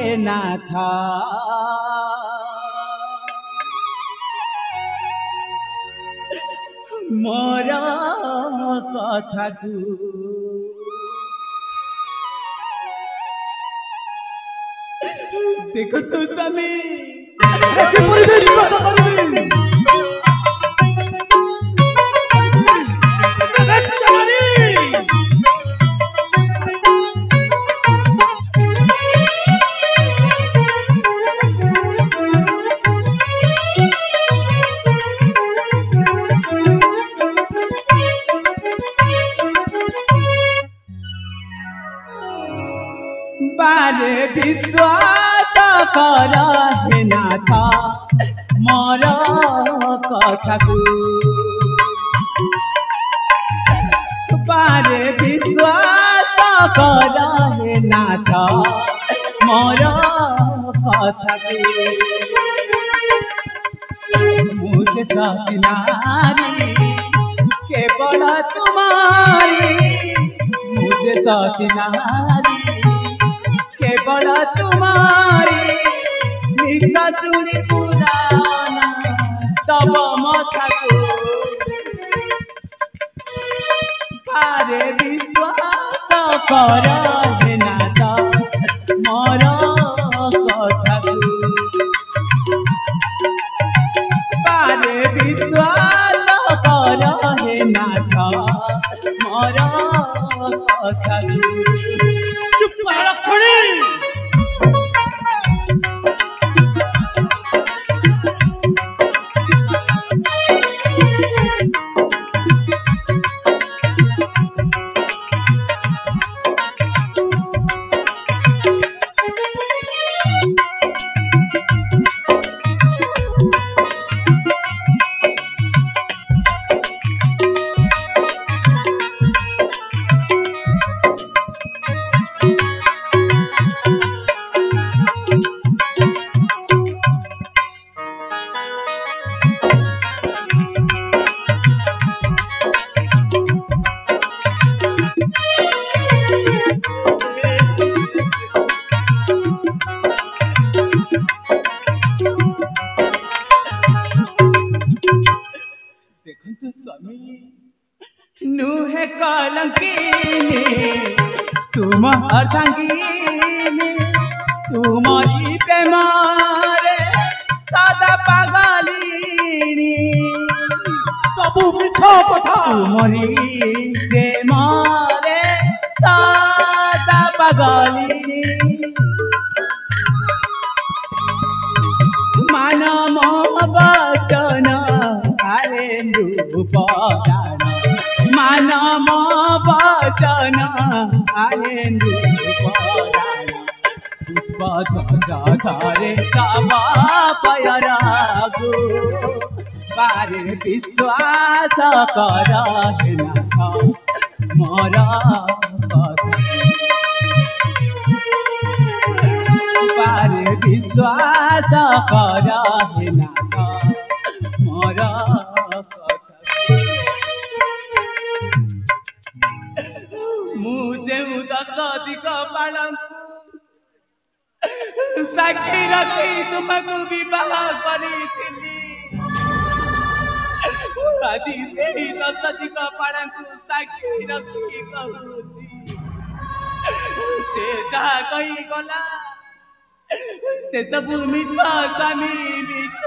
हे नाथ मोर कथा तू देखो तो स्वामी बारे विश्वास कर हे नाथ मोर कथाकू बारे विश्वास कर हे नाथ मोर कथाकू मुझे सकिनारी केवल तुम्हारी मुझे सकिनारी केवल तुम्हारी निशा चुरी पुराना तब मथाको बारे विश्वास कर हे नाथ मोर कथाको बारे विश्वास कर हे नाथ मोर कथाको चुप रखड़ी नुहे कलंकिनी तुम अर्धांगिनी तुमरी प्रेमारे सदा पागलिनी सबु मिछ कथा तुमरी प्रेमारे सदा पागलिनी मानम वचन आरे रूप मानम वचन आलेन्दु पुष्परे सवा पयरागु बारे विश्वास कर हे नाथ मोर बारे विश्वास कर हे नाथ मोर मुझे दस अधिक साक्षी रखी तुमको विवाह करी आदि से दस अधिक साक्षी रखी कहूँ से जहाँ कही गला से सब मिछ स्वामी मिछ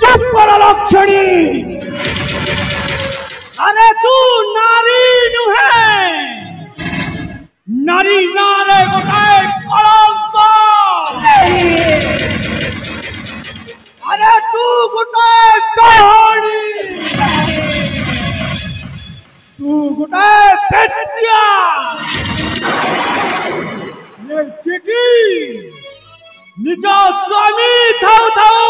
चुप कर लक्षणी अरे तू नारी नुहे नारी नारे गोटाए कलंक अरे तू गोटाए कहानी तू गोटाए बेटिया निज स्वामी थाऊ थाऊ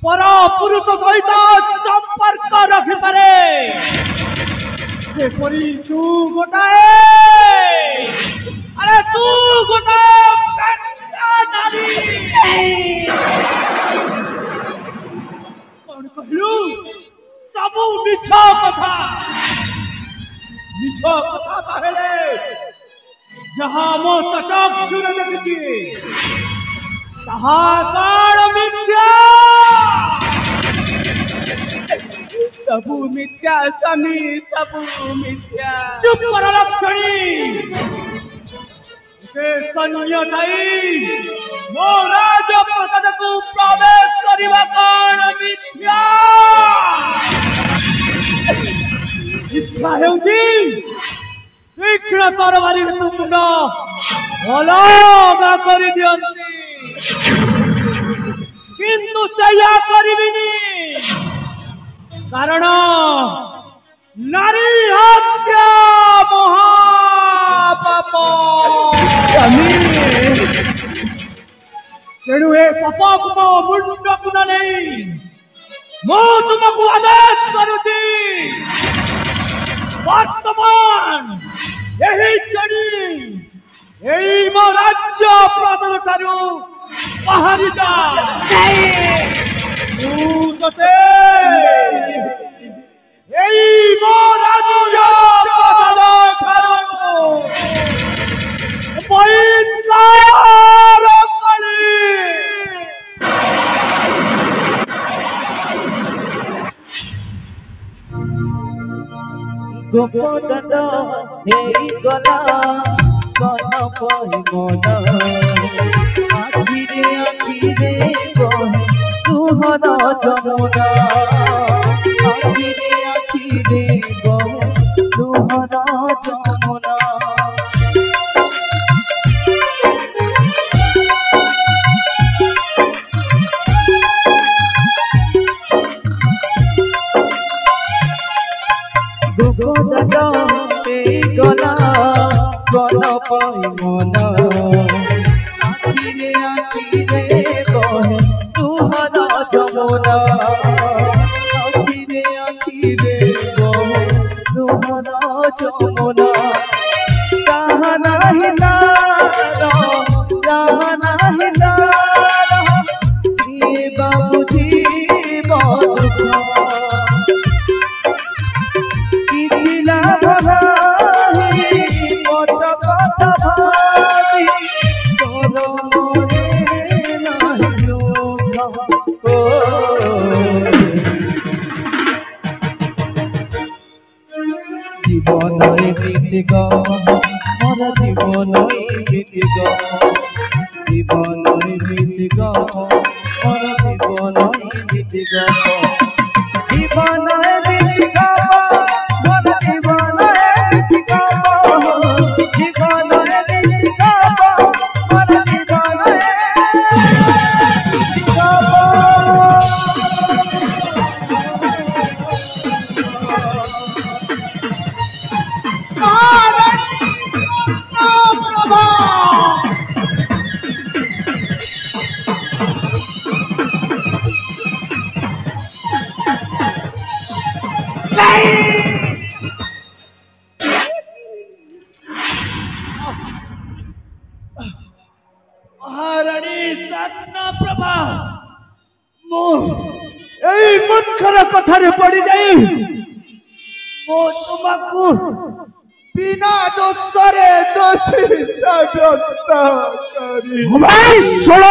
पर पुरुष सहित संपर्क रखिपारे सेपरी तू गोटाए अरे तू गोटाए नारी कौन कहलु सबू मिछ कथा कहले ଯାହା ମୋ ଚକ୍ଷୁରେ ଦେଖିଛି ତାହା କଣ ମିଥ୍ୟା? ସବୁ ମିଥ୍ୟା ସ୍ୱାମୀ, ସବୁ ମିଥ୍ୟା। ଚୁପ୍ କର ଲକ୍ଷ୍ମଣୀ। ସେ ସୈନ୍ୟ ଥାଇ ମୋ ରାଜପ୍ରସାଦକୁ ପ୍ରବେଶ କରିବା କଣ ମିଥ୍ୟା? ଇଚ୍ଛା ହେଉଛି ତୀକ୍ଷ୍ଣ ତରବାରୀ ମୁଣ୍ଡ ଅଲଗା କରିଦିଅନ୍ତି, କିନ୍ତୁ ସେଇଆ କରିବିନି, କାରଣ ନାରୀ ହତ୍ୟା ମହାପାପ। ତେଣୁ ଏ ପାପକୁ ମୋ ମୁଣ୍ଡକୁ ନ ନେଇ ମୁଁ ତୁମକୁ ଆଦେଶ କରୁଛି, ବର୍ତ୍ତମାନ ଏହି ଚେଡ଼ି ଏଇ ମୋ ରାଜ୍ୟ ପ୍ରାସାଦ ଠାରୁ ବାହାରି ଯା। ମୁଁ ତତେ ଏଇ ମୋ ରାଜ୍ୟ ପ୍ରାସାଦ ଠାରୁ ବହିଷ୍କାର କଲି। ଗୋପଦଣ୍ଡ ହେଇଗଲା କନ ପରିମଳ, ଆଖିରେ ଆଖିରେ କହେ ତୁହର ଯମୁନା, ଆଖିରେ ଆଖିରେ କହେ ତୁହର ଯମୁନା। গোপদণ্ড ହେଇଗଲା କନ ପରିମଳ, ଆଖିରେ ଆଖିରେ କହେ ତୁହର ଯମୁନା, ଆଖିରେ ଆଖିରେ କହେ ତୁହର ଯମୁନା। ତାହା ନାହିଁ ତାର, ତାହା ନାହିଁ ତାର, କିଏ ବା ବୁଝିବ ଦୁଃଖ। জীবন এমিতি গ মোর জীবন এমিতি গ, জীবন এমিতি গ মোর জীবন এমিতি গ, জীবন এমিতি গ মোর জীবন এমিতি গ, জীবন এমিতি গ মোর জীবন এমিতি গ। ମହାରାଣୀ ସ୍ୱର୍ଣ୍ଣପ୍ରଭା, ମୁଁ ଏଇ ମୂର୍ଖର କଥାରେ ପଡ଼ିଯାଇ ମୁଁ ତୁମକୁ ବିନା ଦୋଷରେ ଦୋଷୀ ସାବ୍ୟସ୍ତ କରି। ଶୁଣ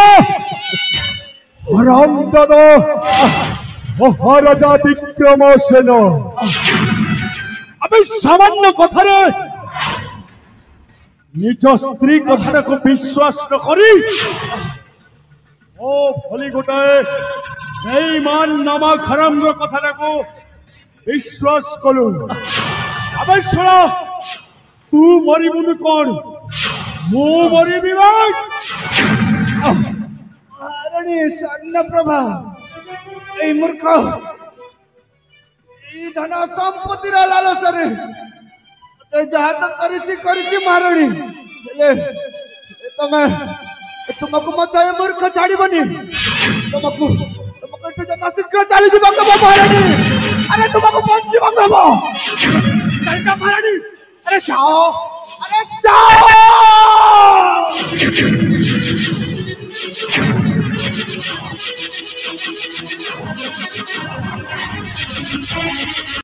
ହରାମଦା ମହାରାଜା ବିକ୍ରମସେନ, ଆମେ ସାମାନ୍ୟ କଥାରେ ନିଜ ସ୍ତ୍ରୀ କଥାଟାକୁ ବିଶ୍ୱାସ ନ କରି ଓ ଭଳି ଗୋଟାଏ ବେଇମାନ ନାମକ ହରାମର କଥାଟାକୁ ବିଶ୍ୱାସ କଲୁ। ଆମେ ଶୁଣ, ତୁ ମରିବୁନି କଣ, ମୁଁ ମରିବି। ମହାରାଣୀ ସ୍ୱର୍ଣ୍ଣପ୍ରଭା, ଏଇ ମୂର୍ଖ ଏଇ ଧନ ସମ୍ପତ୍ତିର ଲାଲସାରେ ଯାହା ତ କରିଛି ମହାରାଣୀ, ହେଲେ ତୁମକୁ ମଧ୍ୟ ଏ ମୂର୍ଖ ଛାଡ଼ିବନି। ତୁମକୁ ଶୀଘ୍ର ଚାଲିଯିବାକୁ ହବ ମହାରାଣୀ। ଆରେ ତୁମକୁ ବଞ୍ଚିବାକୁ ହବ ମହାରାଣୀ। ଆରେ ଯାଅ, ଆରେ ଯାଅ।